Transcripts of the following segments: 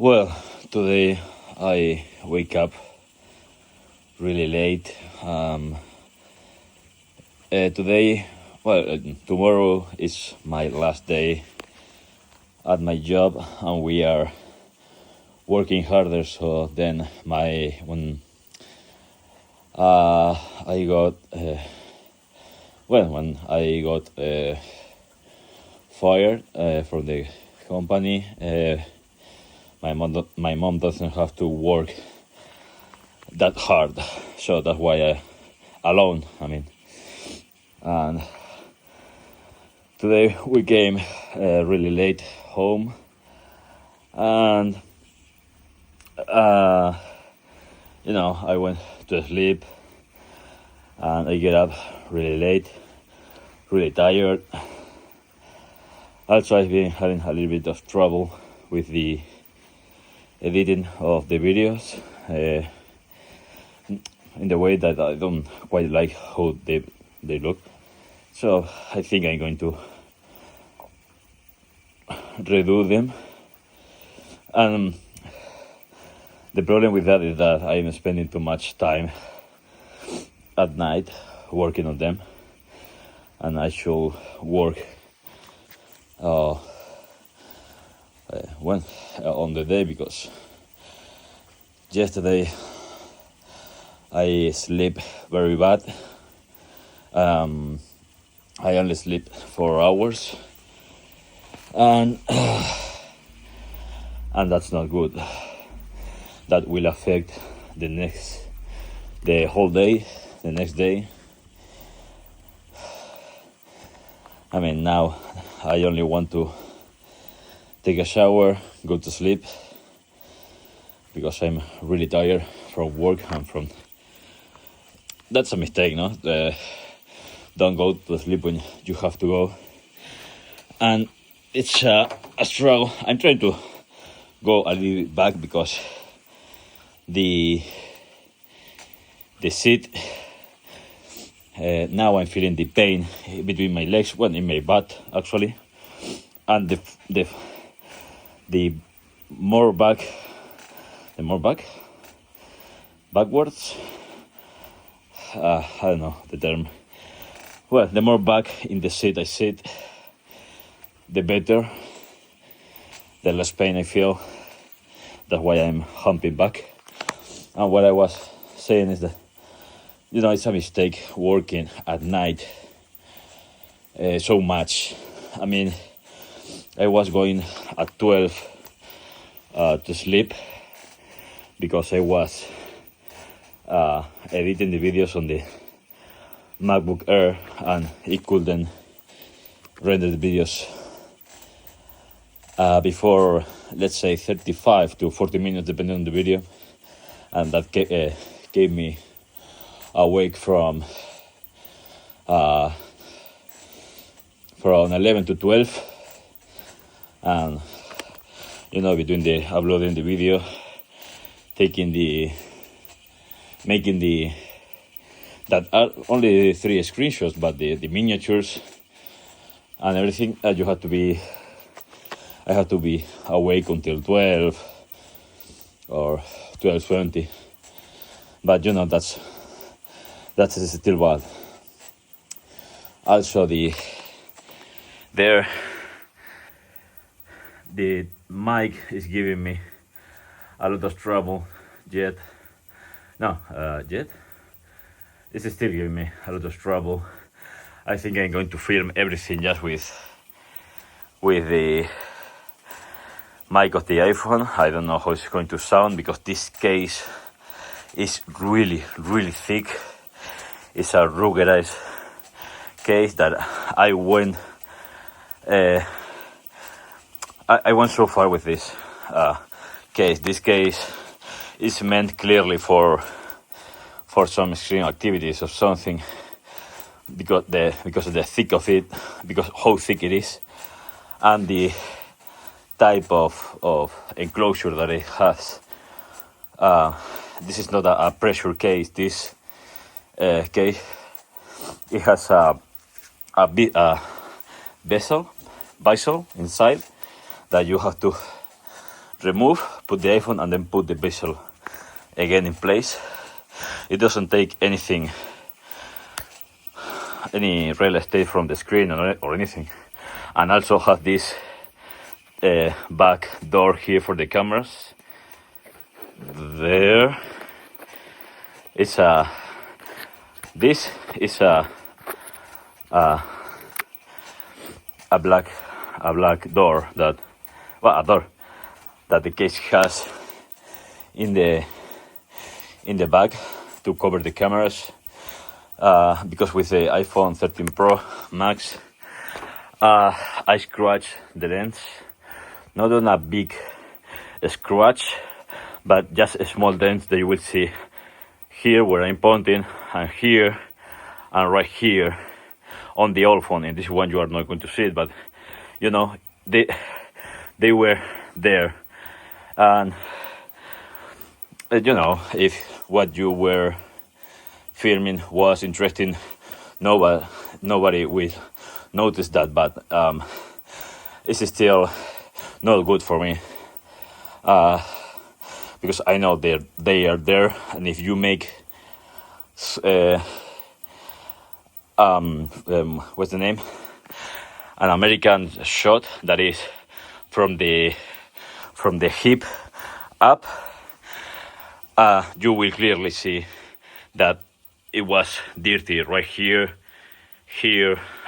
Well, today I wake up really late. Tomorrow is my last day at my job, and we are working harder. So then when I got when I got fired from the company. My mom doesn't have to work that hard, so that's why I alone. And today we came really late home, and I went to sleep, and I get up really late, really tired. Also, I've been having a little bit of trouble with the editing of the videos in the way that I don't quite like how they look. So I think I'm going to redo them. And the problem with that is that I'm spending too much time at night working on them, and I should work on the day, because yesterday I sleep very bad. I only sleep 4 hours, and that's not good. That will affect the whole day, the next day. Now I only want to take a shower, go to sleep, because I'm really tired from work and that's a mistake, no? Don't go to sleep when you have to go. And it's a struggle. I'm trying to go a little bit back, because the seat, now I'm feeling the pain between my legs, in my butt actually, and the more backwards, I don't know the term. Well, the more back in the seat I sit, the better, the less pain I feel. That's why I'm humping back. And what I was saying is that, it's a mistake working at night so much. I was going at 12 to sleep, because I was editing the videos on the MacBook Air, and it couldn't render the videos before, let's say, 35 to 40 minutes, depending on the video. And that gave me awake from 11 to 12. And between the uploading the video, making that are only 3 screenshots, but the miniatures and everything, I had to be awake until 12 or 12:20. But that's still bad. Also, the mic is giving me a lot of trouble. Jet is still giving me a lot of trouble. I think I'm going to film everything just with the mic of the iPhone. I don't know how it's going to sound, because this case is really, really thick. It's a ruggedized case that I went so far with this case. This case is meant clearly for some extreme activities or something, because of the thick of it, because how thick it is, and the type of enclosure that it has. This is not a pressure case. This case, it has a vessel inside that you have to put the iPhone, and then put the bezel again in place. It doesn't take any real estate from the screen or anything. And also have this back door here for the cameras. There. This is a black door that the case has in the back to cover the cameras, because with the iPhone 13 Pro Max, I scratched the lens, not on a big scratch, but just a small dent that you will see here where I'm pointing, and here, and right here on the old phone. In this one you are not going to see it, but you know, they were there. And you know, if what you were filming was interesting, nobody will notice that, but it's still not good for me, because I know they are there. And if you make what's the name, an American shot that is from the hip up, you will clearly see that it was dirty right here,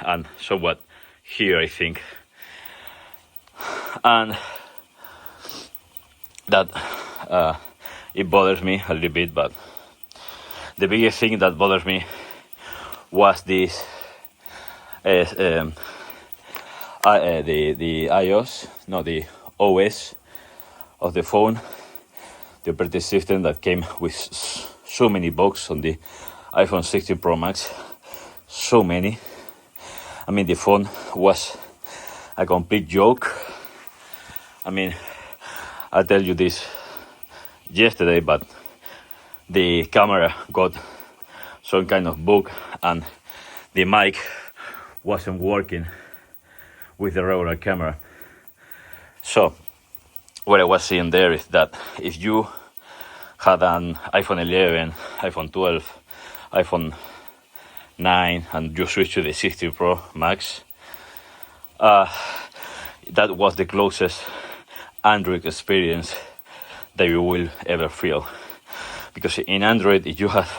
and somewhat here, I think. And that it bothers me a little bit, but the biggest thing that bothers me was this the iOS, no, the OS of the phone, the operating system that came with so many bugs on the iPhone 16 Pro Max, so many. I mean, the phone was a complete joke. I mean, I tell you this yesterday, but the camera got some kind of bug, and the mic wasn't working with the regular camera. So what I was seeing there is that if you had an iPhone 11, iPhone 12, iPhone 9, and you switch to the 16 Pro Max, that was the closest Android experience that you will ever feel. Because in Android, if you have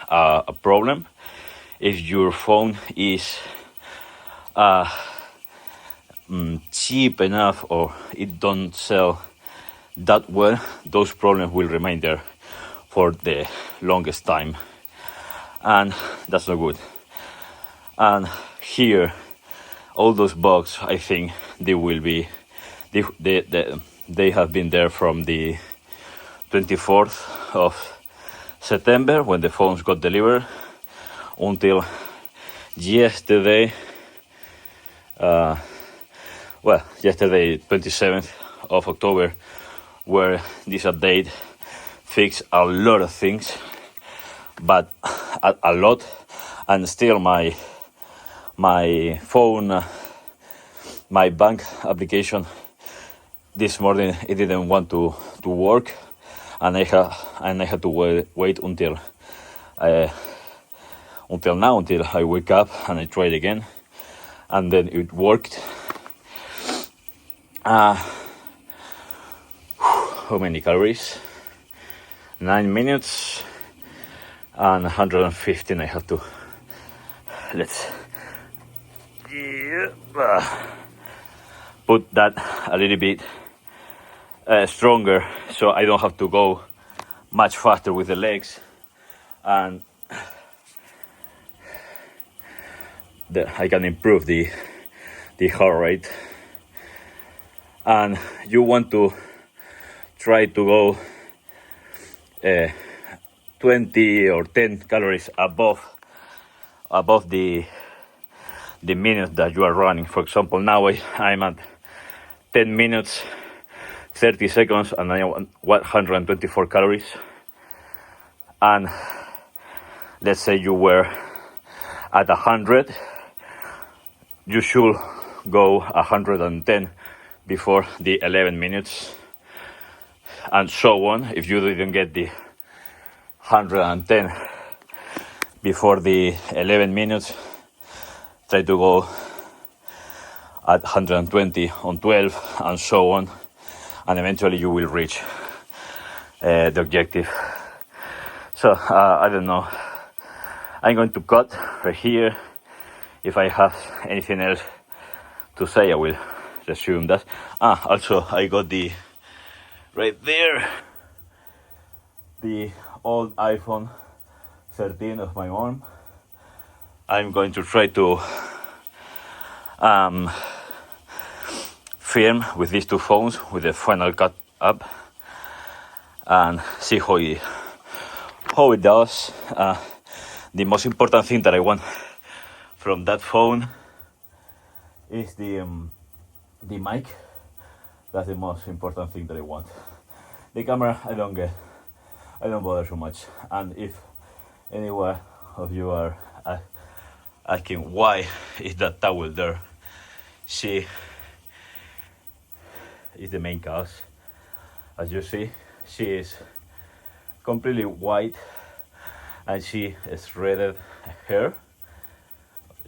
a problem, if your phone is cheap enough or it don't sell that well, those problems will remain there for the longest time, and that's not good. And here, all those bugs, I think they will be, they have been there from the 24th of September when the phones got delivered until yesterday, yesterday 27th of October, where this update fixed a lot of things, but a lot, and still my phone, my bank application this morning, it didn't want to work, and I had to wait until now, until I wake up and I try it again, and then it worked. How many calories? 9 minutes and 115. I have to put that a little bit stronger, so I don't have to go much faster with the legs, and I can improve the heart rate. And you want to try to go 20 or 10 calories above the minute that you are running. For example, now I'm at 10 minutes 30 seconds and I want 124 calories. And let's say you were at 100, you should go 110 before the 11 minutes. and so on. If you didn't get the 110 before the 11 minutes, try to go at 120 on 12 and so on, and eventually you will reach the objective. So I don't know, I'm going to cut right here. If I have anything else to say, I will resume that. Also I got the right there the old iPhone 13 of my mom. I'm going to try to film with these two phones with the Final Cut app and see how it does. The most important thing that I want from that phone is the mic. That's the most important thing that I want. The camera I don't bother so much. And if anyone of you are asking why is that towel there, she is the main cause. As you see, she is completely white and she is shredded hair.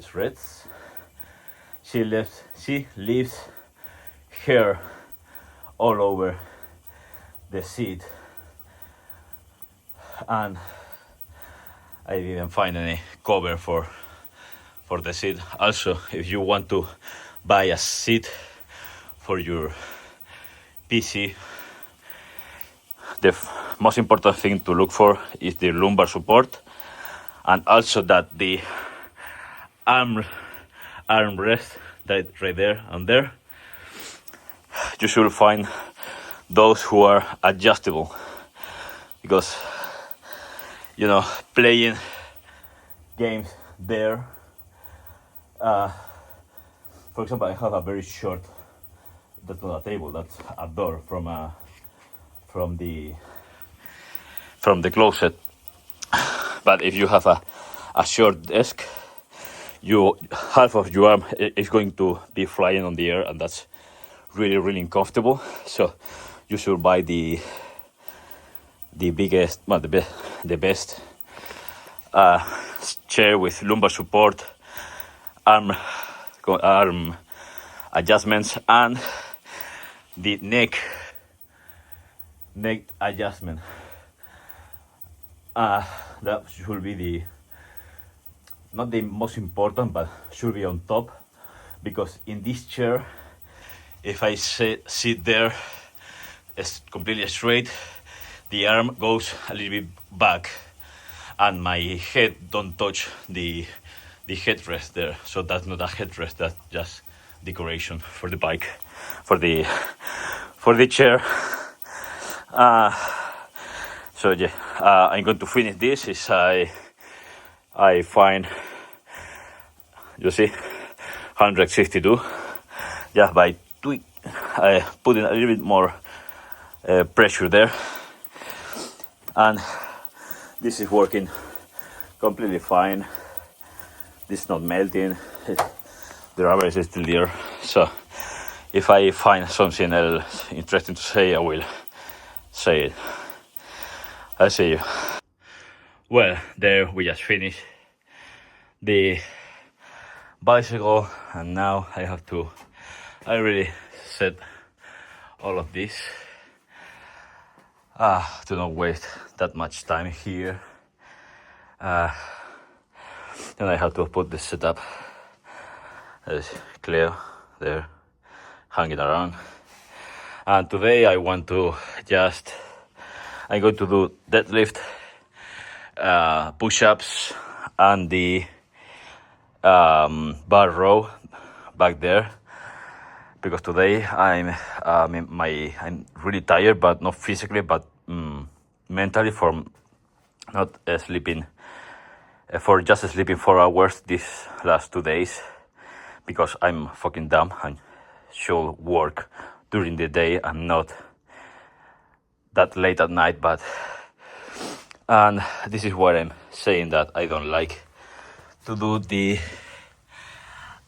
Shreds. She leaves hair all over the seat, and I didn't find any cover for the seat. Also, if you want to buy a seat for your PC, the most important thing to look for is the lumbar support, and also that the armrest that right there and there, you should find those who are adjustable, because playing games there, for example, I have a very short, that's not a table, that's a door from the closet. But if you have a short desk, half of your arm is going to be flying on the air, and that's really, really uncomfortable. So you should buy the biggest, the best chair with lumbar support, arm adjustments, and the neck adjustment. That should be not the most important, but should be on top, because in this chair, if I sit there, it's completely straight, the arm goes a little bit back, and my head don't touch the headrest there. So that's not a headrest, that's just decoration for the bike, for the chair. So yeah, I'm going to finish this. Is I find, you see, 162. Just by putting a little bit more pressure there, and this is working completely fine. This is not melting. The rubber is still there. So if I find something else interesting to say, I will say it. I'll see you. Well, there we just finished the bicycle, and now I really set all of this to not waste that much time here. Then I have to put the setup. There's Cleo there hanging around, and today I'm going to do deadlift, push-ups, and the bar row back there, because today I'm really tired, but not physically, but mentally, from not sleeping, for just sleeping 4 hours these last 2 days, because I'm fucking dumb and should work during the day and not that late at night. And this is where I'm saying that I don't like to do the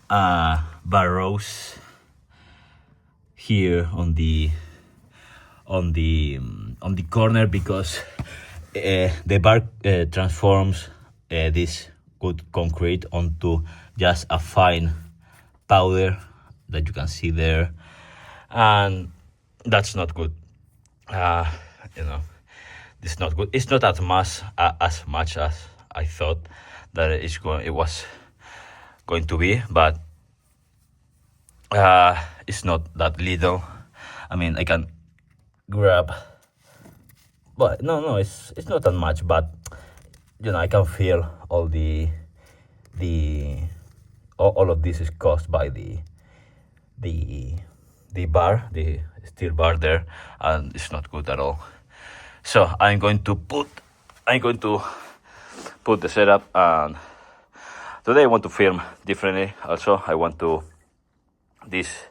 bar rows here on on the corner because the bar transforms this good concrete onto just a fine powder that you can see there, and that's not good. You know, it's not good. It's not as much as I thought that it was going to be, but it's not that little. I mean, I can grab, but no, it's not that much. But I can feel all of this is caused by the bar, the steel bar there, and it's not good at all. So I'm going to put the setup, and today I want to film differently. Also, I want to this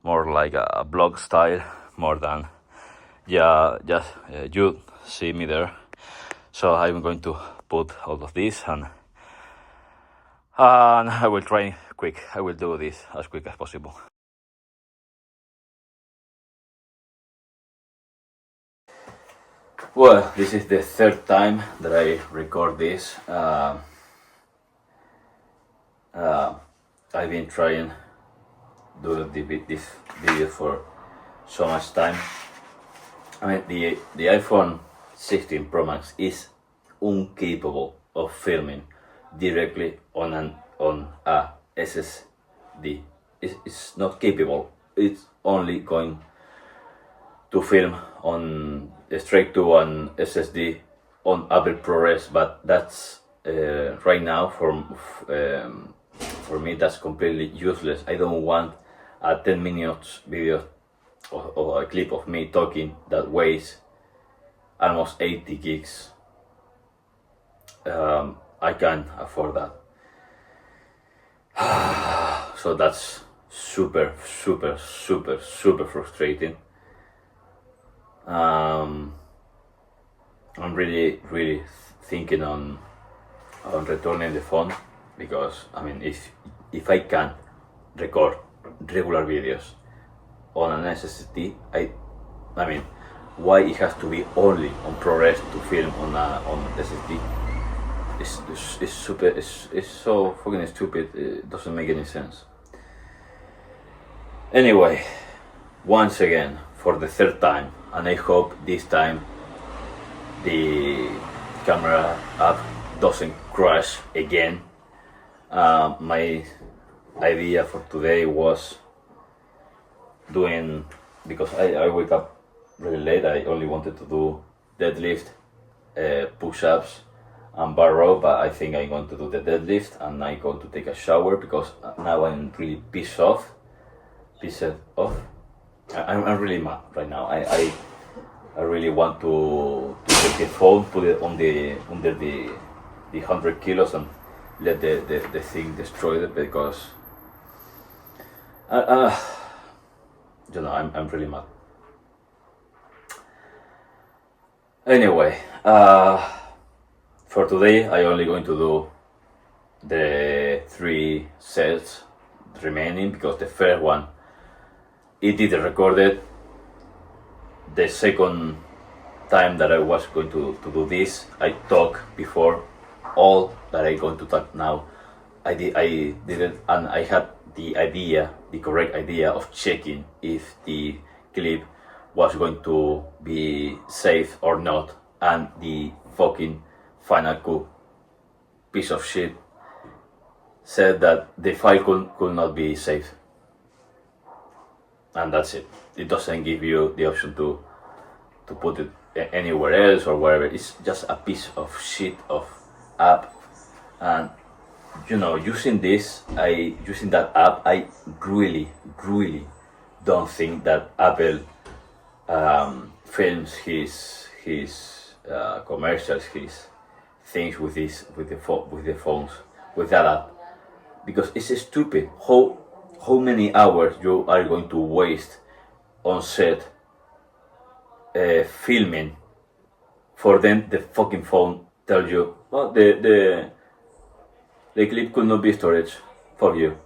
more like a blog style, more than just you see me there. So I'm going to put all of this, and I will try quick. I will do this as quick as possible. Well, this is the third time that I record this. I've been trying to do this video for so much time. I mean, the iPhone 16 Pro Max is incapable of filming directly on a SSD. It's not capable. It's only going to film on straight to an SSD on Apple ProRes, but that's right now for me that's completely useless. I don't want a 10 minutes video or a clip of me talking that weighs almost 80 gigs. I can't afford that. So that's super frustrating. I'm really thinking on returning the phone, because I mean, if I can record regular videos on an SSD, I mean, why it has to be only on ProRes to film on SSD? It's so fucking stupid. It doesn't make any sense. Anyway, once again, for the third time, and I hope this time the camera app doesn't crash again. My idea for today was doing, because I wake up really late, I only wanted to do deadlift, push-ups and bar row, but I think I'm going to do the deadlift and I'm going to take a shower, because now I'm really pissed off. I'm really mad right now. I really want to take the phone, put it under the 100 kilos and let the thing destroy it, because I'm really mad. Anyway, for today I only going to do the 3 sets remaining, because the first one it didn't record it. The second time that I was going to do this, I talked before all that I'm going to talk now. I did it, and I had the correct idea of checking if the clip was going to be safe or not, and the fucking Final Cut piece of shit said that the file could not be saved. And that's it. It doesn't give you the option to put it anywhere else or wherever. It's just a piece of shit of app. And using that app, I really don't think that Apple films his commercials, his things with the phones with that app, because it's stupid. How many hours you are going to waste on set filming, for then the fucking phone tell you, well, the clip could not be storage for you.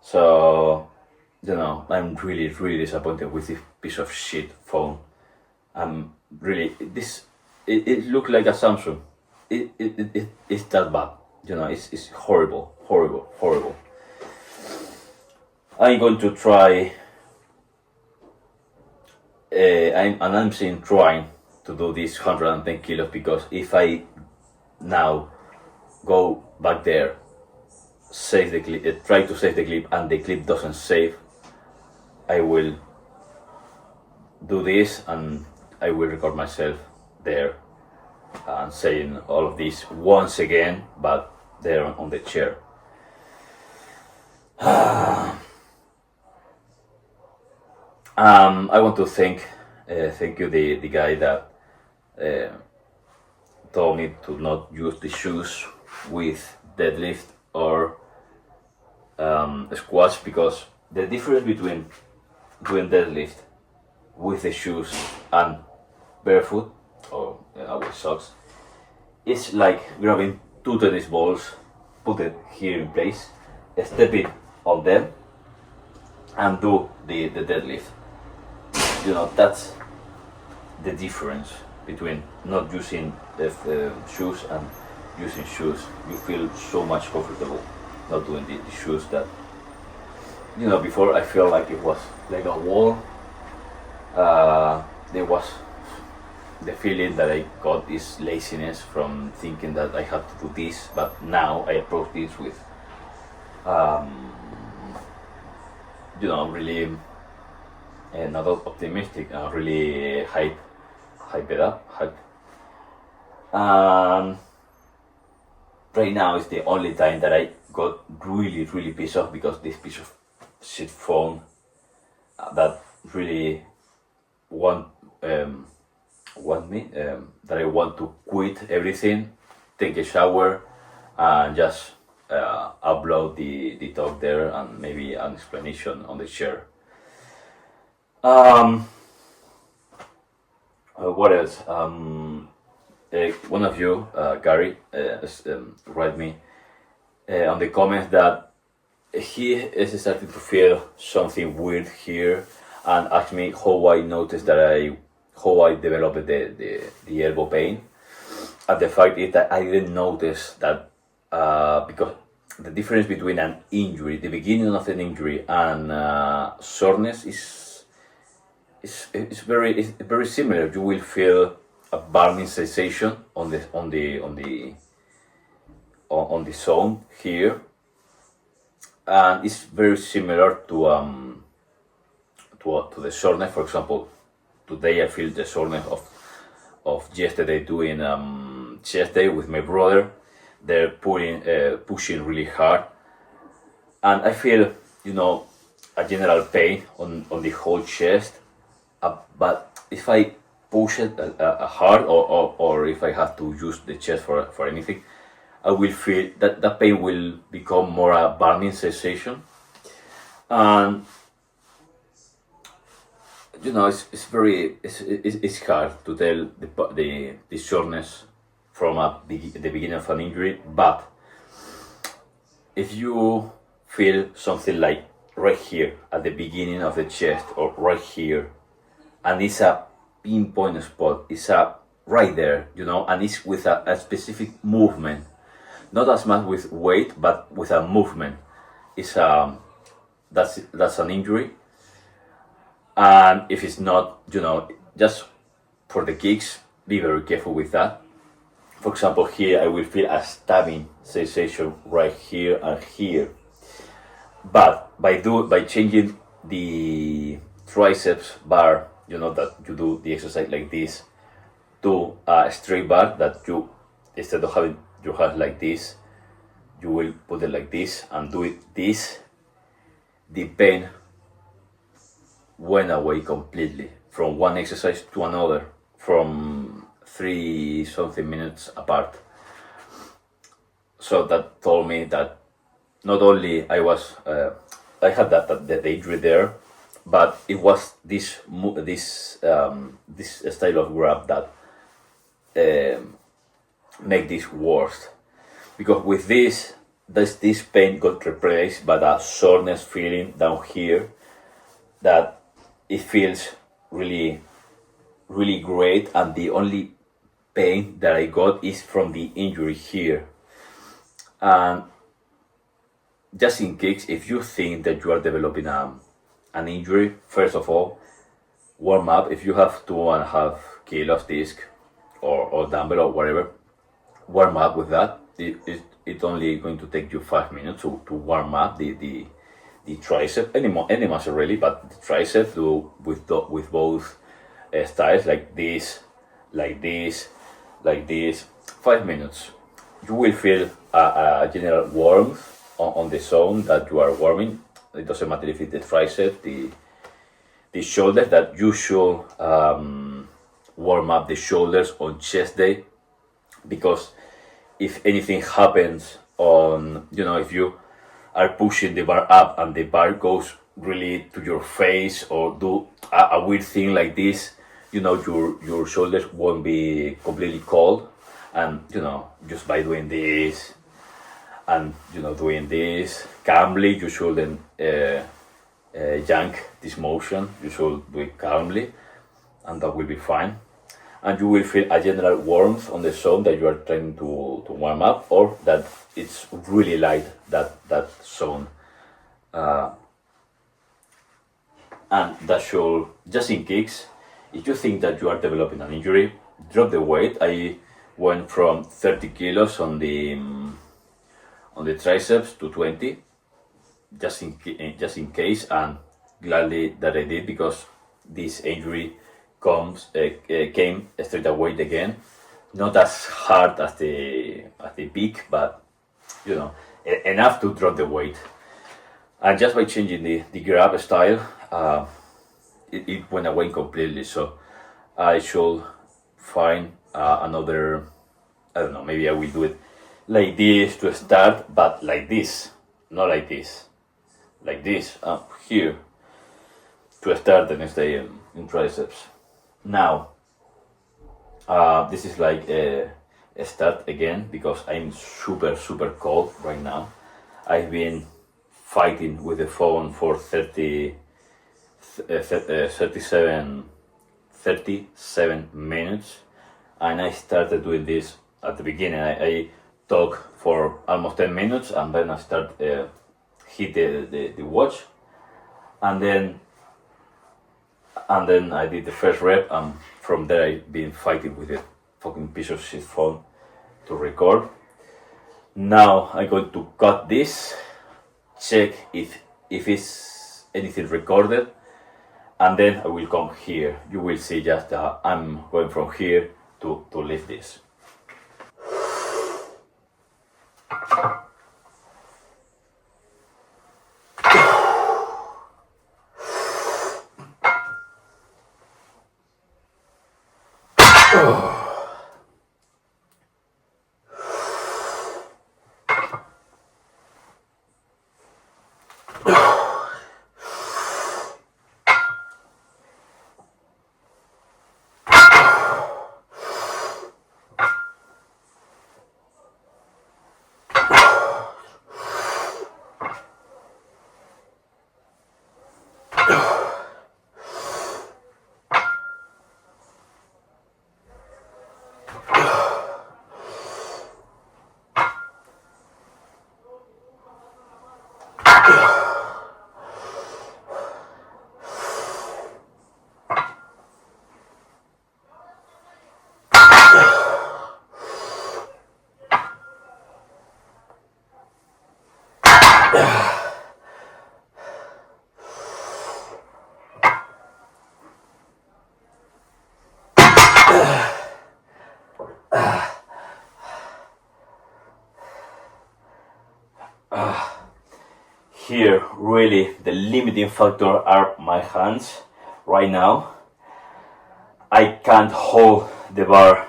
So I'm really disappointed with piece of shit phone. Really, it looked like a Samsung. It's that bad. It's horrible, horrible, horrible. I'm going to try. I'm saying trying to do this 110 kilos, because if I now go back there, save the clip, try to save the clip, and the clip doesn't save, I will do this and I will record myself there and saying all of this once again, but there on the chair. I want to thank you, the guy that told me to not use the shoes with deadlift or squats, because the difference between doing deadlift with the shoes and barefoot or with socks is like grabbing two tennis balls, put it here in place, step it on them, and do the deadlift. That's the difference between not using the shoes and using shoes. You feel so much comfortable not doing the shoes that, before I felt like it was like a wall. There was the feeling that I got this laziness from thinking that I had to do this, but now I approach this with, really not optimistic, really hype it up. Right now is the only time that I got really, really pissed off, because this piece of shit phone that really want me, that I want to quit everything, take a shower, and just upload the talk there, and maybe an explanation on the chair. What else? One of you, Gary, write me on the comments that he is starting to feel something weird here, and asked me how I noticed how I developed the elbow pain. And the fact is that I didn't notice that, because the difference between an injury, the beginning of an injury, and soreness is very similar. You will feel a burning sensation on the zone here, and it's very similar to the soreness. For example, today I feel the soreness of yesterday doing chest day with my brother. They're pushing really hard, and I feel a general pain on the whole chest. But if I push it hard, or if I have to use the chest for anything, I will feel that pain will become more a burning sensation. And it's hard to tell the soreness from the beginning of an injury. But if you feel something like right here at the beginning of the chest, or right here, and it's a pinpoint spot, it's right there, and it's with a specific movement, not as much with weight, but with a movement, it's that's an injury. And if it's not, just for the kicks, be very careful with that. For example, here I will feel a stabbing sensation right here and here. But by changing the triceps bar, that you do the exercise like this, to a straight bar, that you, instead of having your hands like this, you will put it like this and do it this, the pain went away completely from one exercise to another, from 3 something minutes apart. So that told me that not only I had the injury there, but it was this style of grab that make this worse. Because with this pain got replaced by that soreness feeling down here, that it feels really, really great, and the only pain that I got is from the injury here. And just in case, if you think that you are developing an injury, first of all, warm up. If you have 2.5 kilos disc or dumbbell or whatever, warm up with that. It's only going to take you 5 minutes to warm up the tricep, any muscle really, but the tricep do with both styles, like this, like this, like this. 5 minutes. You will feel a general warmth on the zone that you are warming. It doesn't matter if it's the tricep, the shoulders, that you should warm up the shoulders on chest day, because if anything happens on, if you are pushing the bar up and the bar goes really to your face, or do a weird thing like this, your shoulders won't be completely cold. And just by doing this and doing this calmly, you shouldn't yank this motion. You should do it calmly, and that will be fine. And you will feel a general warmth on the zone that you are trying to warm up, or that it's really light, that zone. And that should, just in case, if you think that you are developing an injury, drop the weight. I went from 30 kilos on the triceps to 20, just in case, and gladly that I did, because this injury came straight away again, not as hard as the peak, but enough to drop the weight. And just by changing the grab style, it went away completely. So I should find another, I don't know, maybe I will do it like this to start, but like this, not like this, like this, here, to start the next day in triceps. Now, this is like a start again, because I'm super, super cold right now. I've been fighting with the phone for 37 minutes, and I started doing this at the beginning. I talk for almost 10 minutes, and then I start hit the watch, and then I did the first rep, and from there I've been fighting with the fucking piece of shit phone to record. Now I'm going to cut this, check if it's anything recorded, and then I will come here. You will see just I'm going from here to lift this. Here, really, the limiting factor are my hands. Right now, I can't hold the bar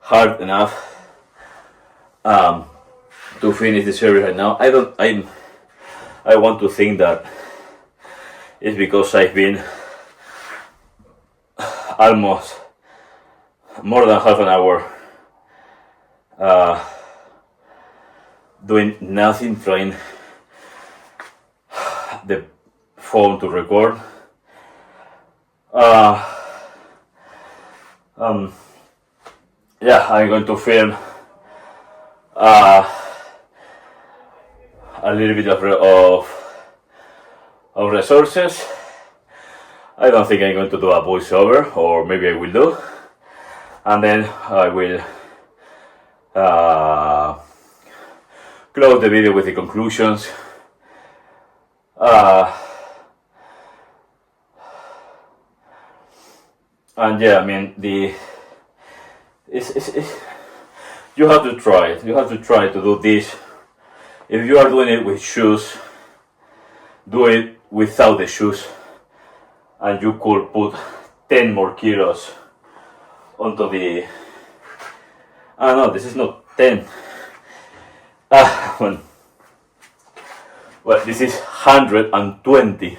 hard enough to finish the series right now. I want to think that it's because I've been almost more than half an hour doing nothing, trying the phone to record, Uh, yeah, I'm going to film uh, a little bit of resources. I don't think I'm going to do a voiceover, or maybe I will do, and then I will close the video with the conclusions. And yeah, I mean it's you have to try it. You have to try to do this. If you are doing it with shoes, do it without the shoes, and you could put 10 more kilos onto the. Ah no, this is not 10. Well, this is 120.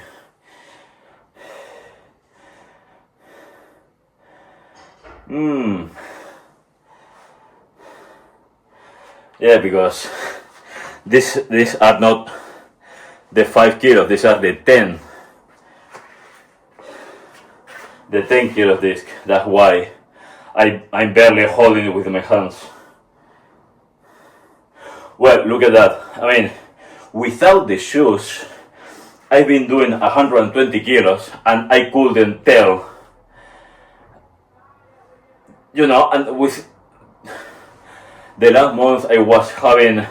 Yeah, because these are not the 5 kilos, these are the 10. The 10 kilo disc. That's why I'm barely holding it with my hands. Well, look at that. I mean, without the shoes, I've been doing 120 kilos and I couldn't tell. You know, and with the last month I was having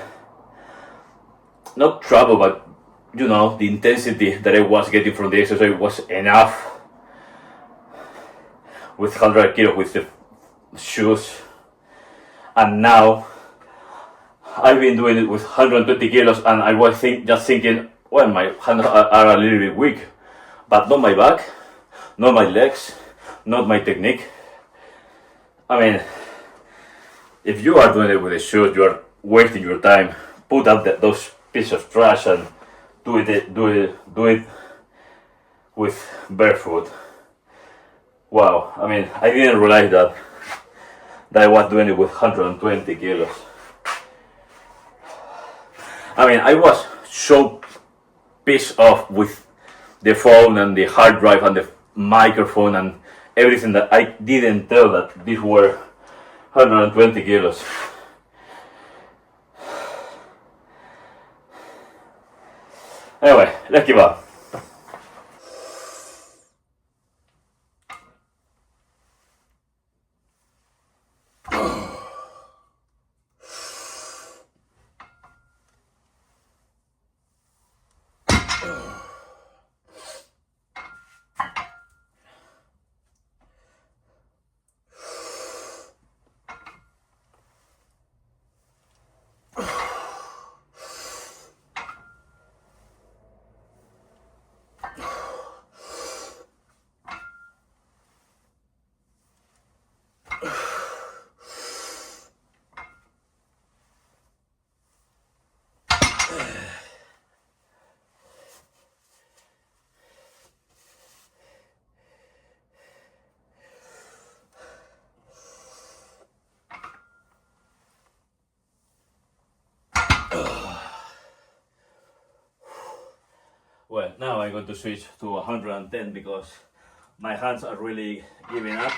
not trouble, but you know, the intensity that I was getting from the exercise was enough with 100 kilos with the shoes. And now I've been doing it with 120 kilos, and I was just thinking, well, my hands are a little bit weak, but not my back, not my legs, not my technique. I mean, if you are doing it with the shoes, you are wasting your time. Put out those pieces of trash and do it with barefoot. Wow, I mean, I didn't realize that I was doing it with 120 kilos. I mean, I was so pissed off with the phone and the hard drive and the microphone and everything that I didn't tell that these were 120 kilos. Anyway, let's give up. Well, now I'm going to switch to 110 because my hands are really giving up.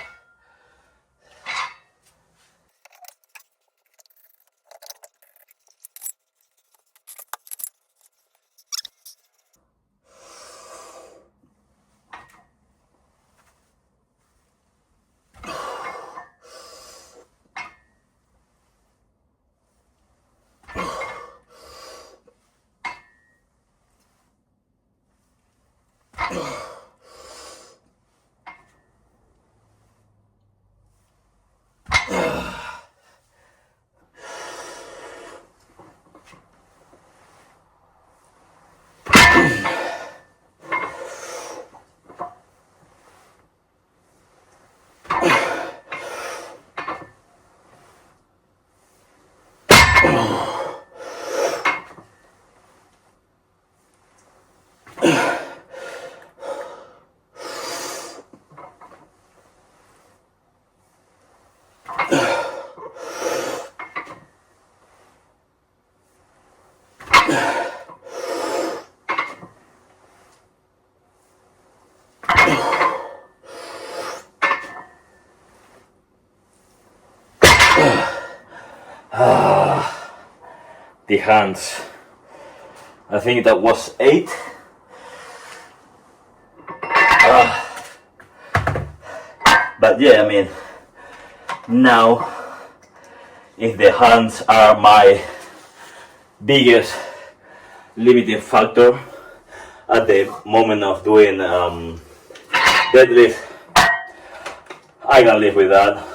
the hands. I think that was 8. But yeah, I mean, now if the hands are my biggest limiting factor at the moment of doing deadlift, I can live with that.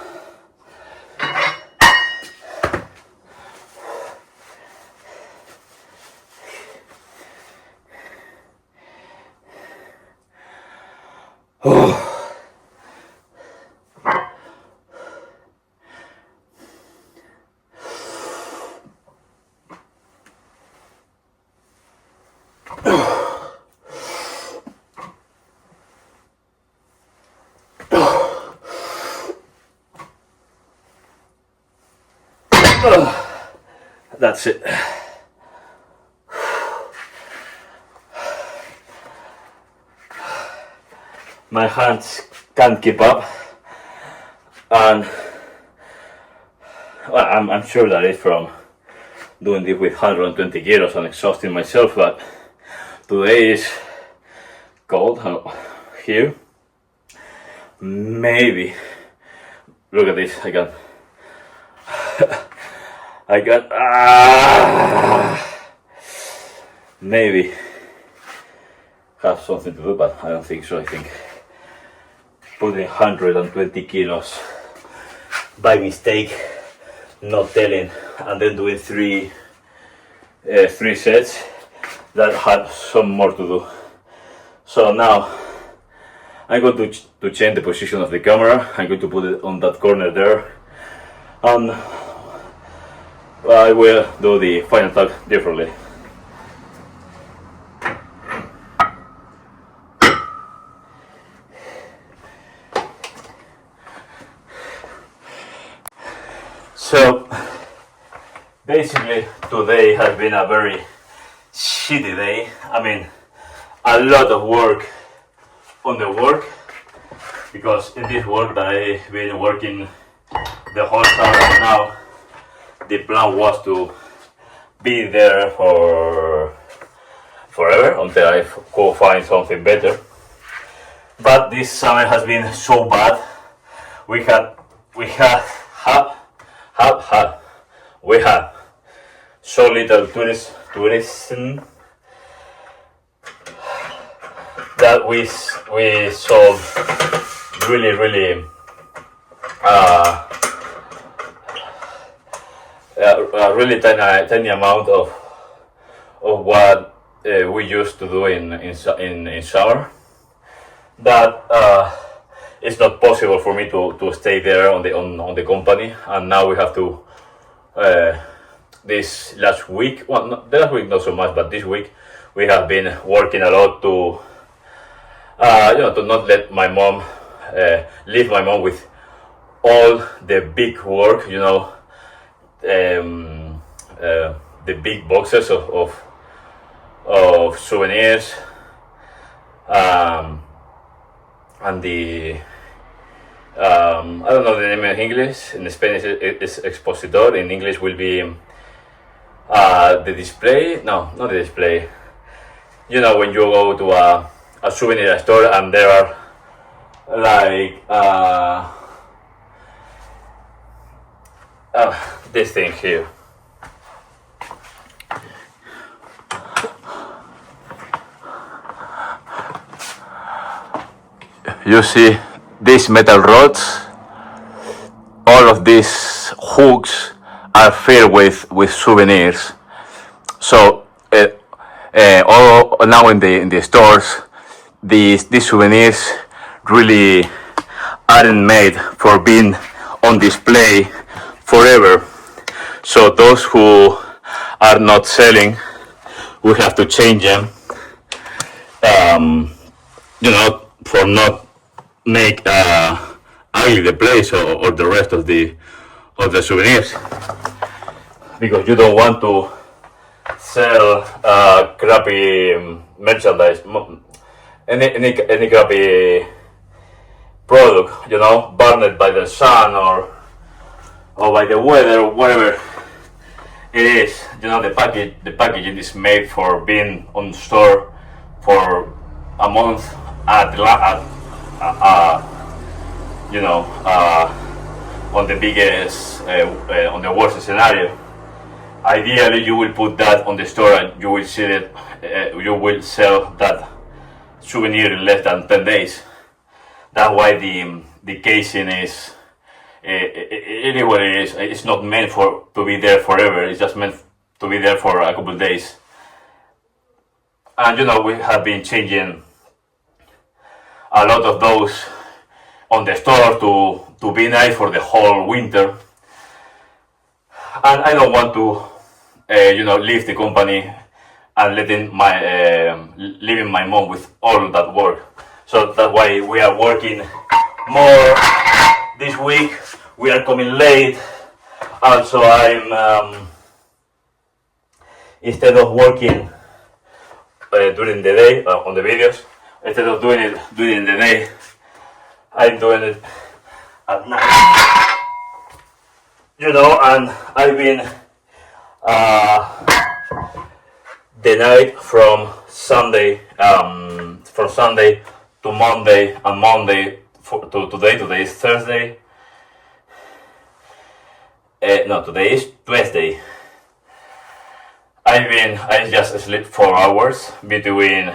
That's it. My hands can't keep up, and well, I'm sure that it's from doing this with 120 kilos and exhausting myself, but today is cold here. Maybe, look at this, I got maybe have something to do, but I don't think so. I think putting 120 kilos by mistake, not telling, and then doing three sets, that had some more to do. So now I'm going to change the position of the camera. I'm going to put it on that corner there, and I will do the final tug differently. So basically today has been a very shitty day. I mean, a lot of work on the work, because in this work that I've been working the whole summer, and now the plan was to be there for forever until I go find something better. But this summer has been so bad. We had so little tourism that we sold really a really tiny amount of what we used to do in summer. That it's not possible for me to stay there on the company, and now we have to this last week, well, the last week not so much, but this week we have been working a lot to to not let my mom leave my mom with all the big work, the big boxes of souvenirs, and the I don't know the name in English. In Spanish it's expositor. In English will be the display. No, not the display. When you go to a souvenir store and there are like this thing here. You see these metal rods, all of these hooks are filled with souvenirs. So all now in the stores, these souvenirs really aren't made for being on display forever. So those who are not selling, we have to change them, for not make ugly the place or the rest of the souvenirs, because you don't want to sell crappy merchandise, any crappy product, burned by the sun or by the weather, whatever it is, the packaging is made for being on store for a month you know, on the biggest, on the worst scenario. Ideally, you will put that on the store and you will see it. You will sell that souvenir in less than 10 days. That's why the casing is. It is what it is. It's not meant to be there forever. It's just meant to be there for a couple of days. And we have been changing a lot of those on the store to be nice for the whole winter. And I don't want to, leave the company and leaving my mom with all that work. So that's why we are working more this week. We are coming late. Also, I'm instead of working during the day on the videos, instead of doing it during the day, I'm doing it at night. And I've been the night from Sunday to Monday, and Monday to today. Today is Thursday. No, today is Tuesday. I just sleep 4 hours between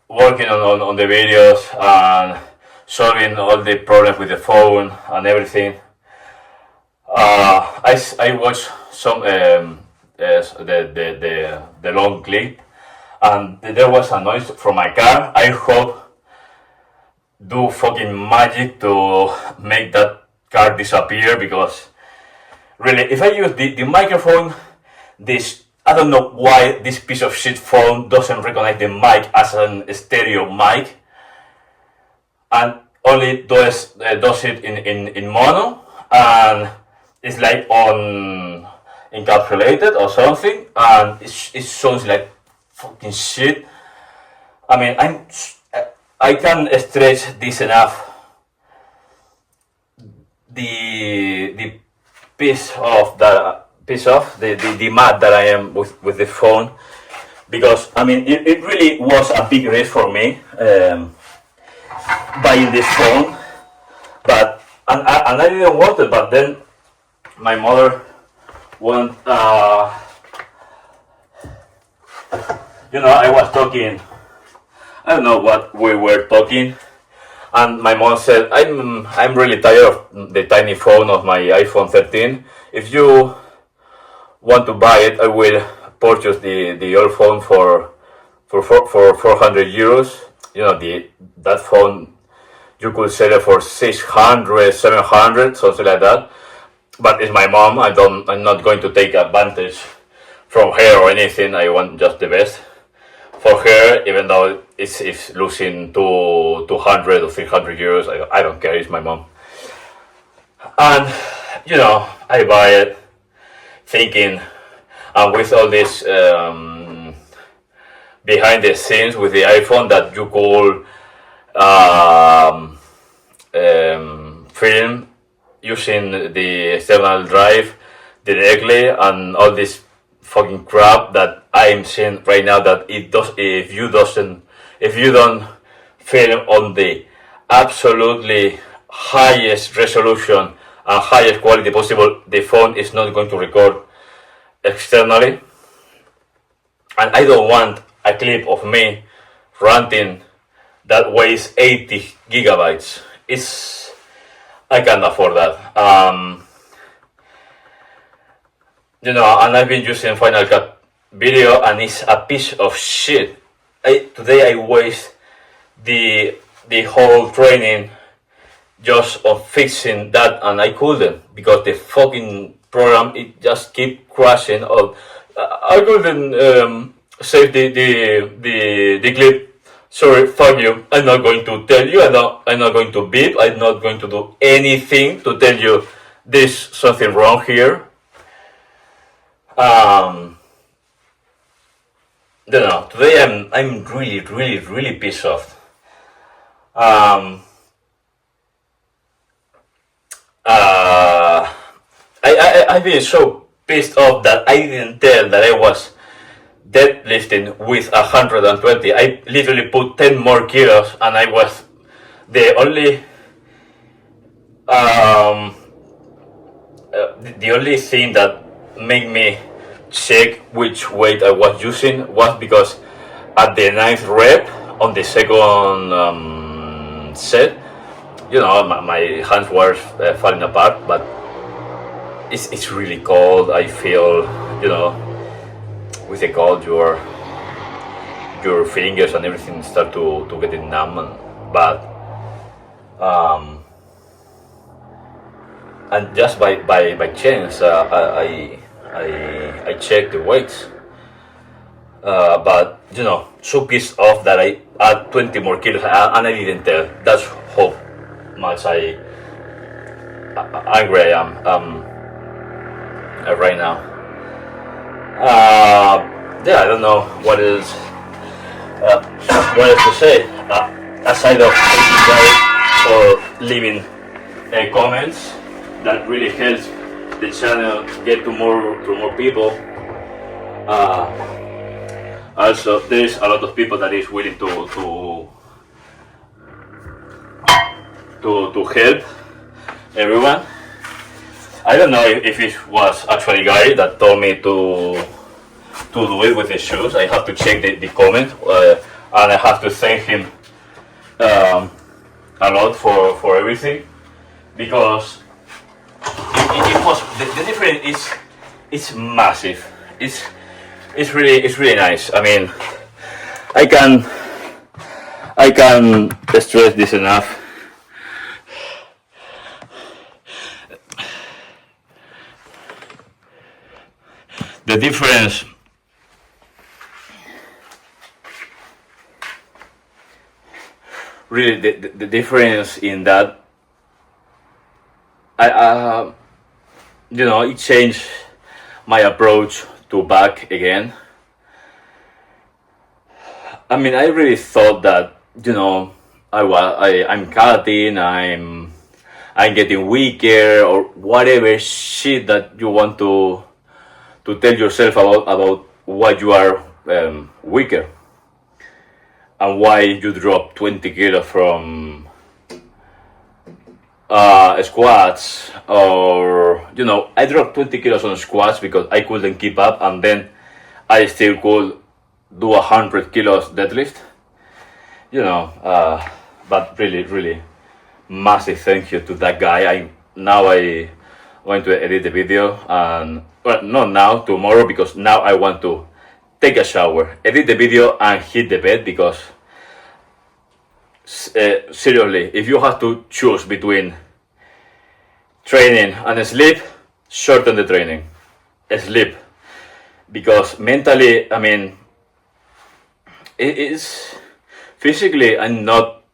working on the videos and solving all the problems with the phone and everything. I watched some the long clip, and there was a noise from my car. I hope do fucking magic to make that car disappear, because really, if I use the microphone, I don't know why this piece of shit phone doesn't recognize the mic as a stereo mic, and only does it in mono, and it's like on encapsulated or something, and it sounds like fucking shit. I mean, I can stretch this enough. The piece of the mat that I am with the phone, because I mean it really was a big risk for me buying this phone, but and I didn't want it, but then my mother want I was talking, I don't know what we were talking, and my mom said, I'm really tired of the tiny phone of my iPhone 13. If you want to buy it, I will purchase the old phone for 400 euros. That phone, you could sell it for 600, 700, something like that. But it's my mom. I'm not going to take advantage from her or anything. I want just the best for her, even though it's losing 200 or 300 euros. I don't care. It's my mom. And I buy it thinking, and with all this behind the scenes with the iPhone, that you could film using the external drive directly, and all this fucking crap that I'm seeing right now, that if you don't film on the absolutely highest resolution and highest quality possible, the phone is not going to record externally. And I don't want a clip of me ranting that weighs 80 gigabytes. I can't afford that. And I've been using Final Cut Video, and it's a piece of shit. Today I waste the whole training just on fixing that, and I couldn't, because the fucking program, it just keep crashing. I couldn't save the clip. Sorry, fuck you. I'm not going to tell you. I'm not going to beep. I'm not going to do anything to tell you there's something wrong here. Don't know. Today I'm really, really, really pissed off. I've been so pissed off that I didn't tell that I was deadlifting with 120. I literally put 10 more kilos, and I was the only um, the only thing that made me check which weight I was using was because at the ninth rep on the second set, my hands were falling apart, but it's really cold. I feel, with the cold, your fingers and everything start to get numb, but and just by chance, I checked the weights, but so pissed off that I add 20 more kilos and I didn't tell. That's how much angry I am right now. Yeah, I don't know what else to say aside of thanking guys for leaving comments. That really helps the channel get to more people. Also, there's a lot of people that is willing to help everyone. I don't know if it was actually Gary that told me to do it with the shoes. I have to check the comment, and I have to thank him a lot for everything, because it was the difference is massive. It's really nice. I mean, I can stress this enough. The difference really the difference in that it changed my approach to back again. I mean, I really thought that I'm cutting, I'm getting weaker, or whatever shit that you want to tell yourself about why you are weaker and why you drop 20 kilos from squats, or I dropped 20 kilos on squats because I couldn't keep up, and then I still could do 100 kilos deadlift. But really massive thank you to that guy. I want to edit the video, and not now, tomorrow, because now I want to take a shower, edit the video, and hit the bed, because seriously, if you have to choose between training and sleep, shorten the training, sleep, because mentally, I mean, it is physically I'm not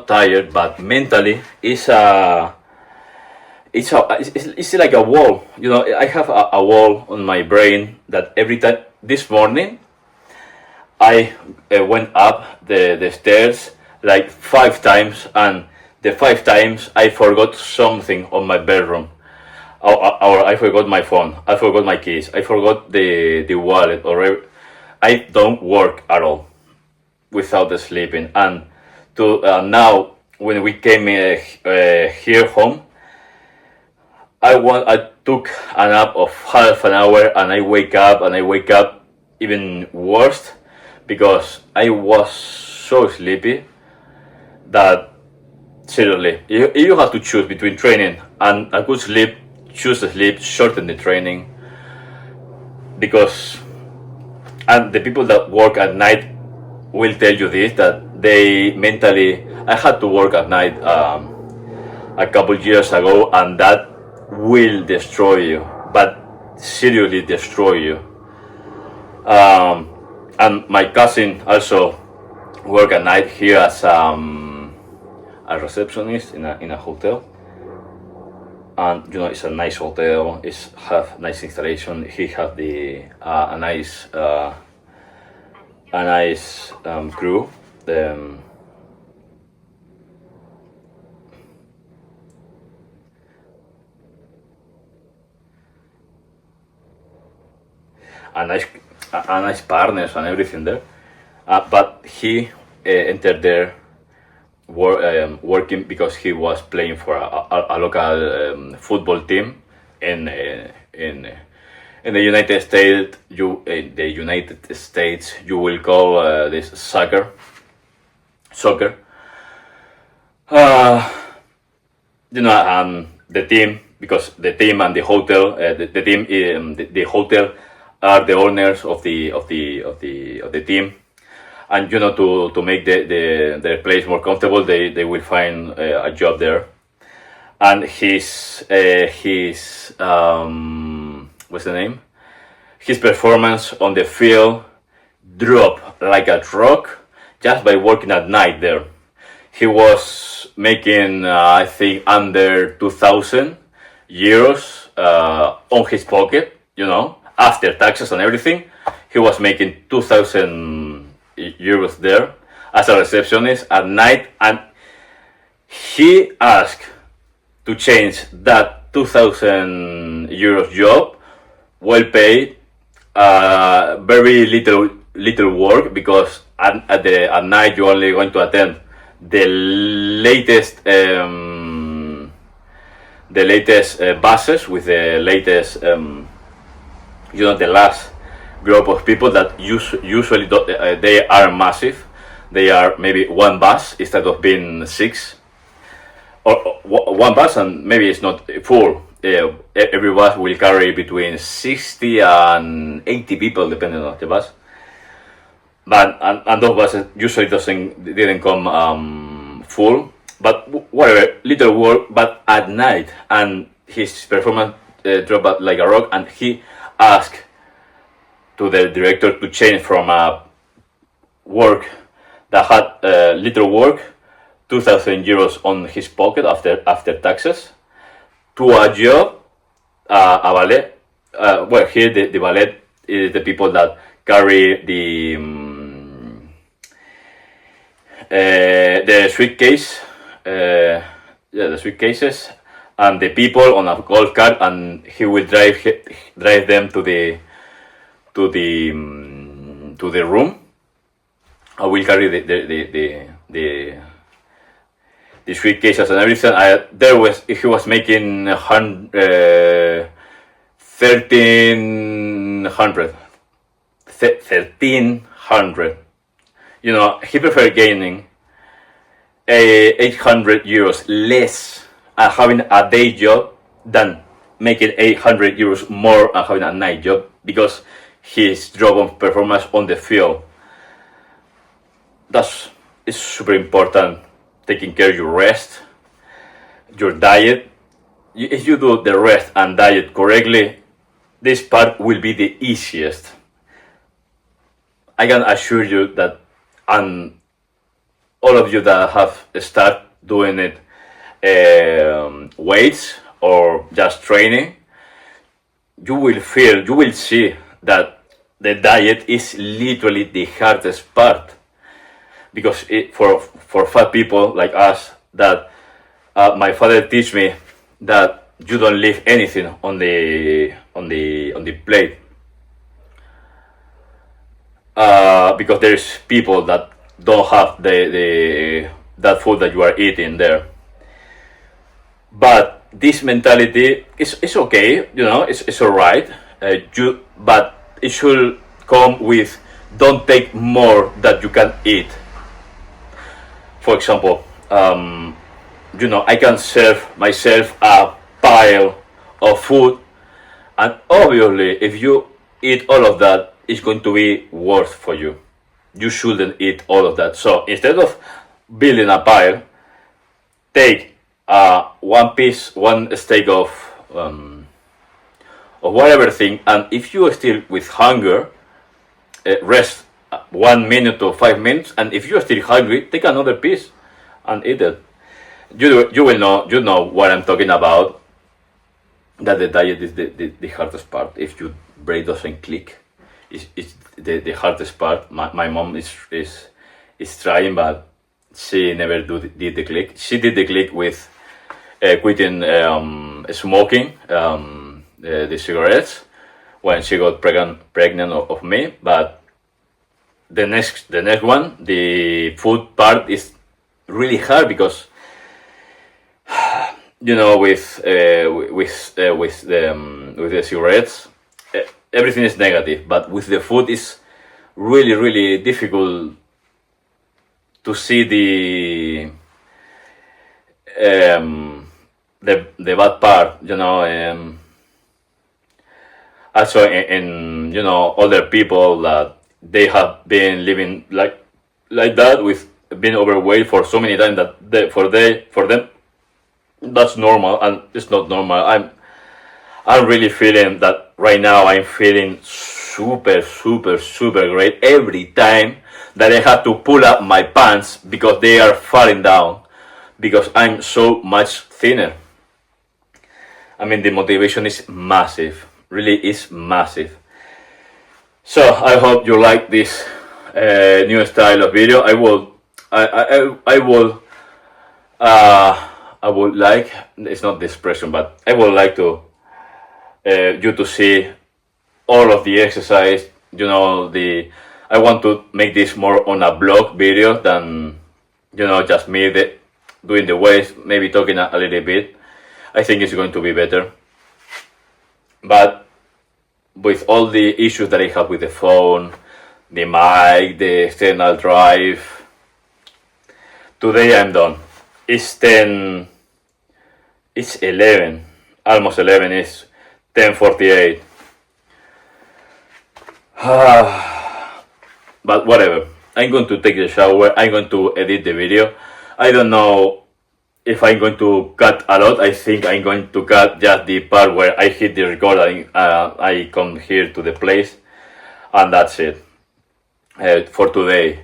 tired, but mentally it's like a wall. I have a wall on my brain that every time. This morning I went up the stairs like 5 times, and the 5 times I forgot something on my bedroom, or I forgot my phone, I forgot my keys, I forgot the wallet, or I don't work at all without sleeping. And to now, when we came here home, I took a nap of half an hour, and I wake up even worse, because I was so sleepy that seriously, you have to choose between training and a good sleep. Choose the sleep, shorten the training, because and the people that work at night will tell you this, that they mentally. I had to work at night a couple years ago, and that will destroy you, but seriously destroy you. And my cousin also work at night here as a receptionist in a hotel, and it's a nice hotel. It's have nice installation. He have a nice crew. a nice partners and everything there. But he entered there working because he was playing for a local football team in the United States. You will call this soccer. The team, because the team and the hotel, the hotel are the owners of the team, and to make their place more comfortable, they will find a job there, and his what's the name? His performance on the field dropped like a rock just by working at night there. He was making, I think, under 2,000 euros on his pocket, after taxes and everything. He was making 2,000 euros there as a receptionist at night, and he asked to change that 2,000 euros job, well paid, very little work, because at night you're only going to attend the latest buses with the latest the last group of people that usually they are massive. They are maybe one bus instead of being six, or one bus, and maybe it's not full. Every bus will carry between 60 and 80 people depending on the bus. But and those buses usually didn't come full. But whatever, little work, but at night, and his performance dropped like a rock, and he asked to the director to change from a work that had little work, 2,000 euros on his pocket after taxes, to a job, a valet. Well, here the valet is the people that carry the suitcase, the suitcases, and the people on a golf cart, and he will drive them to the room. I will carry the suitcases and everything. He was making 1,300. 1,300. He preferred gaining 800 euros less and having a day job than making 800 euros more and having a night job, because his job performance on the field. It's super important. Taking care of your rest, your diet. If you do the rest and diet correctly, this part will be the easiest. I can assure you that, and all of you that have started doing it, weights or just training, you will see that the diet is literally the hardest part, because for fat people like us, that my father teach me that you don't leave anything on the plate, because there's people that don't have that food that you are eating there. But this mentality is okay, it's alright. But it should come with, don't take more that you can eat. For example, I can serve myself a pile of food, and obviously if you eat all of that, it's going to be worse for you. You shouldn't eat all of that. So instead of building a pile, take one steak of whatever thing, and if you are still with hunger, rest 1 minute to 5 minutes, and if you are still hungry, take another piece and eat it. You will know what I'm talking about. That the diet is the hardest part. If your brain doesn't click, it's the hardest part. My mom is trying, but she never did the click. She did the click with quitting smoking, the cigarettes, when she got pregnant of me. But the next one, the food part, is really hard because with the cigarettes, everything is negative, but with the food is really, really difficult to see the bad part, also in older people that they have been living like that, with being overweight for so many times, that for them that's normal, and it's not normal. I'm really feeling that right now. I'm feeling super, super, super great every time that I have to pull up my pants because they are falling down, because I'm so much thinner. I mean, the motivation is massive, really is massive. So I hope you like this new style of video. I would like, it's not the expression, but I would like to you to see all of the exercise. I want to make this more on a blog video than just me doing the weights, maybe talking a little bit. I think it's going to be better. But with all the issues that I have with the phone, the mic, the external drive, today I'm done. It's 11, almost 11, it's 10:48. But whatever, I'm going to take the shower, I'm going to edit the video. I don't know if I'm going to cut a lot. I think I'm going to cut just the part where I hit the recording, I come here to the place, and that's it for today.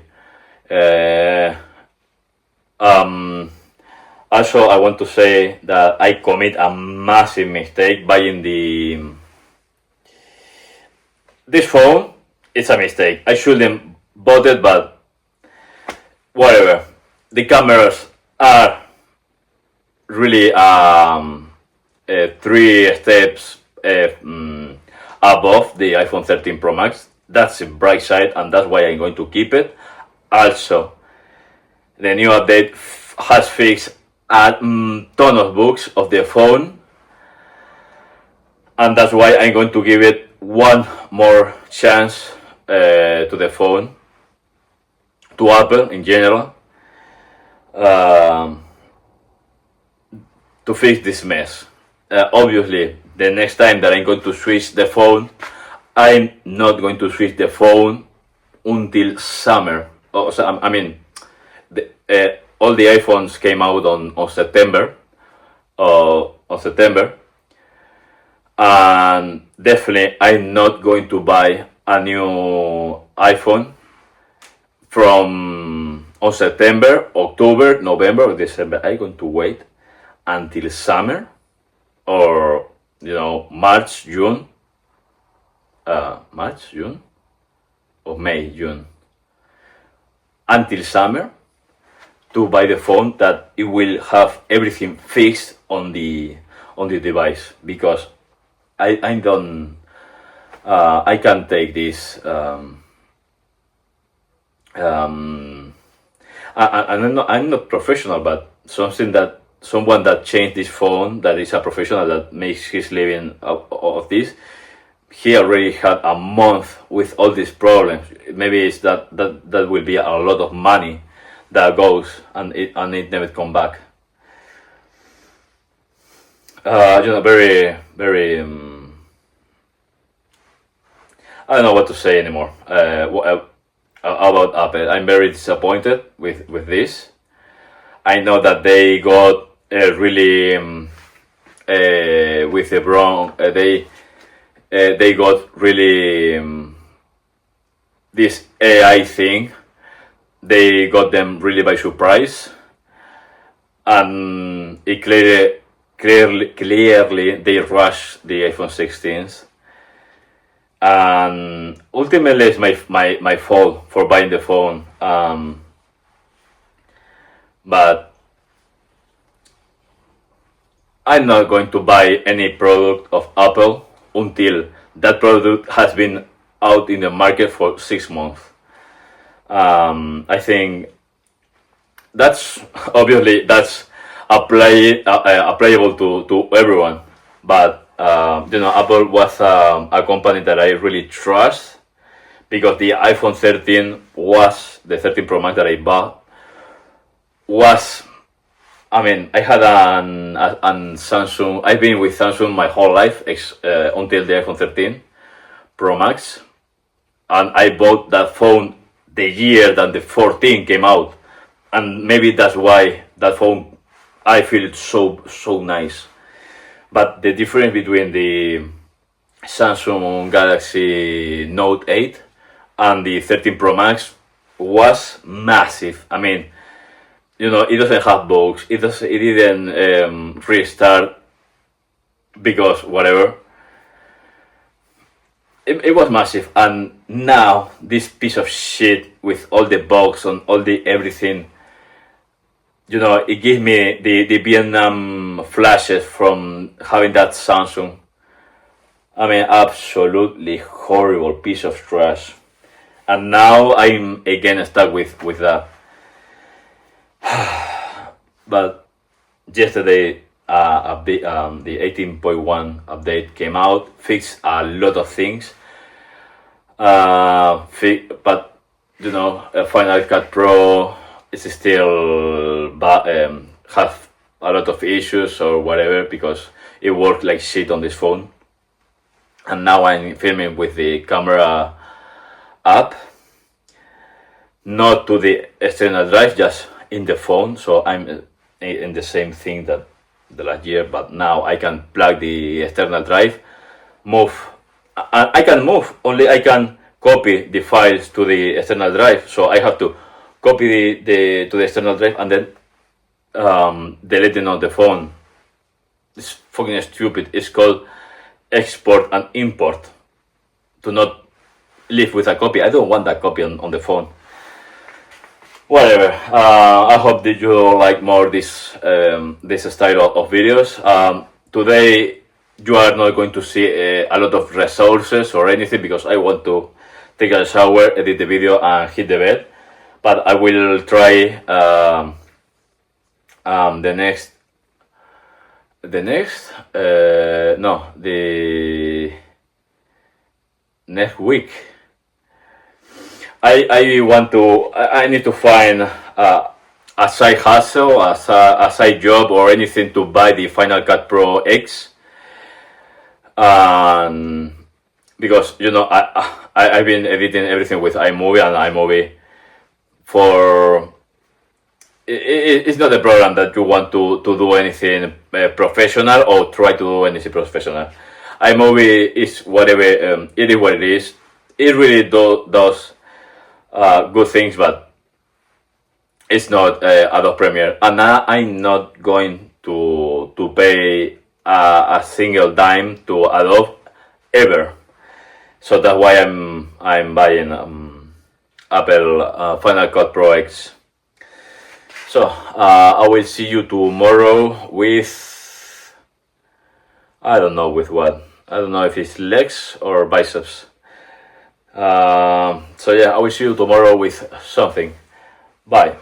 Also, I want to say that I commit a massive mistake buying this phone. It's a mistake. I shouldn't bought it, but whatever. The cameras are really 3 steps above the iPhone 13 Pro Max. That's the bright side, and that's why I'm going to keep it. Also, the new update has fixed a ton of bugs of the phone, and that's why I'm going to give it one more chance to the phone, to Apple in general, to fix this mess. Obviously, the next time that I'm going to switch the phone, I'm not going to switch the phone until summer. I mean, all the iPhones came out on September, and definitely I'm not going to buy a new iPhone from September, October, November, or December. I'm going to wait until summer, or March, June, or May, June, until summer, to buy the phone that it will have everything fixed on the device, because I don't I can't take this. I'm not professional, but someone that changed this phone, that is a professional, that makes his living of this, he already had a month with all these problems. Maybe it's that will be a lot of money that goes, and it never come back. Very, very. I don't know what to say anymore about Apple. I'm very disappointed with this. I know that they got really with the wrong. They got really this AI thing. They got them really by surprise, and it clearly they rushed the iPhone 16s, and ultimately it's my fault for buying the phone. But I'm not going to buy any product of Apple until that product has been out in the market for 6 months. I think that's obviously that's applicable to everyone, but Apple was a company that I really trust, because the iPhone 13 was the 13 Pro Max that I bought was, I mean, I had an Samsung. I've been with Samsung my whole life until the iPhone 13 Pro Max, and I bought that phone the year that the 14 came out, and maybe that's why that phone, I feel it's so nice. But the difference between the Samsung Galaxy Note 8 and the 13 Pro Max was massive. I mean, it doesn't have bugs. It didn't restart because whatever. It was massive, and now this piece of shit with all the bugs and all the everything, it gives me the Vietnam flashes from having that Samsung. I mean, absolutely horrible piece of trash. And now I'm again stuck with that. But yesterday, the 18.1 update came out, fixed a lot of things. But Final Cut Pro is still have a lot of issues or whatever, because it worked like shit on this phone. And now I'm filming with the camera app, not to the external drive, just in the phone. So I'm in the same thing that the last year, but now I can plug the external drive, move. I can move, only I can copy the files to the external drive. So I have to copy to the external drive and then delete it on the phone. It's fucking stupid. It's called export and import. Do not live with a copy. I don't want that copy on the phone. Whatever. I hope that you like more this style of videos. Today you are not going to see a lot of resources or anything, because I want to take a shower, edit the video, and hit the bed. But I will try the next week. I need to find a side hustle, a side job, or anything to buy the Final Cut Pro X. Because I've been editing everything with iMovie, and iMovie it's not a program that you want to do anything professional or try to do anything professional. iMovie is whatever, it is what it is. It really does good things, but it's not Adobe Premiere. And I'm not going to pay a single dime to Adobe ever. So that's why I'm buying Apple Final Cut Pro X. So I will see you tomorrow with, I don't know with what. I don't know if it's legs or biceps. So yeah, I will see you tomorrow with something. Bye.